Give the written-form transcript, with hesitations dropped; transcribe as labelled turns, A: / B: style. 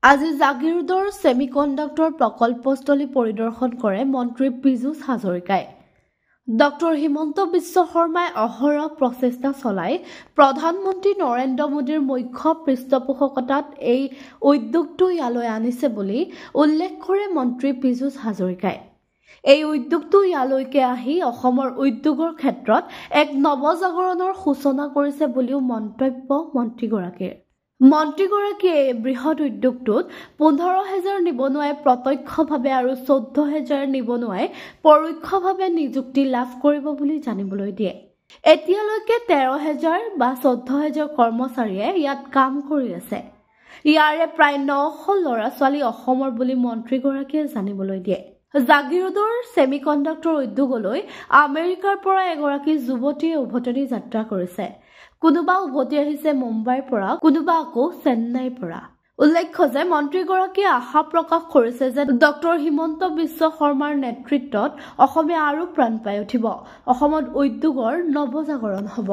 A: আজি জাগিৰোডৰ সেমিকন্ডাক্টৰ প্ৰকল্পস্থলী পৰিদৰ্শন কৰে মন্ত্ৰী পীযুষ হাজৰিকাই। ডক্টৰ হিমন্ত বিশ্ব শৰ্মাই অহৰহ প্ৰচেষ্টা চলাই প্ৰধানমন্ত্ৰী নৰেন্দ্ৰ মোদীৰ মুখ্য পৃষ্ঠপোষকতাত এই উদ্যোগটো ইয়ালৈ আনিছে বুলি উল্লেখ কৰে মন্ত্ৰী পীযুষ হাজৰিকাই। এই উদ্যোগটো ইয়ালৈকে আহি অসমৰ উদ্যোগৰ ক্ষেত্ৰত এক নৱজাগৰণৰ সূচনা কৰিছে বুলিও মন্তব্য মন্ত্ৰীগৰাকীৰ। মন্ত্ৰীগৰাকীয়ে এই বৃহৎ উদ্যোগটোত 15,000 নিবনুৱাই প্ৰত্যক্ষভাৱে আৰু 14,000 নিবনুৱাই পৰোক্ষভাৱে নিযুক্তি লাভ কৰিব বুলি জানিবলৈ দিয়ে। এতিয়ালৈকে 13,000 বা 14,000 কৰ্মচাৰীয়ে ইয়াত কাম কৰি আছে। ইয়াৰে প্ৰায় 900 ল'ৰা-ছোৱালী অসমৰ বুলি মন্ত্ৰীগৰাকীয়ে জানিবলৈ দিয়ে। জাগিৰোডৰ সেমিকন্ডাক্টৰ উদ্যোগলৈ আমেৰিকাৰ পৰা এগৰাকী যুৱতীয়ে উভতনি যাত্ৰা কৰিছে। কোনোবা উভতি আহিছে মুম্বাইৰ পৰা, কোনোবা আকৌ চেন্নাইৰ পৰা। উল্লেখ্য যে মন্ত্ৰীগৰাকীয়ে আশা প্ৰকাশ কৰিছে যে ডক্টৰ হিমন্ত বিশ্ব শৰ্মাৰ নেতৃত্বত অসমে আৰু প্ৰাণ পাই উঠিব। অসমত উদ্যোগৰ নৱজাগৰণ হ'ব।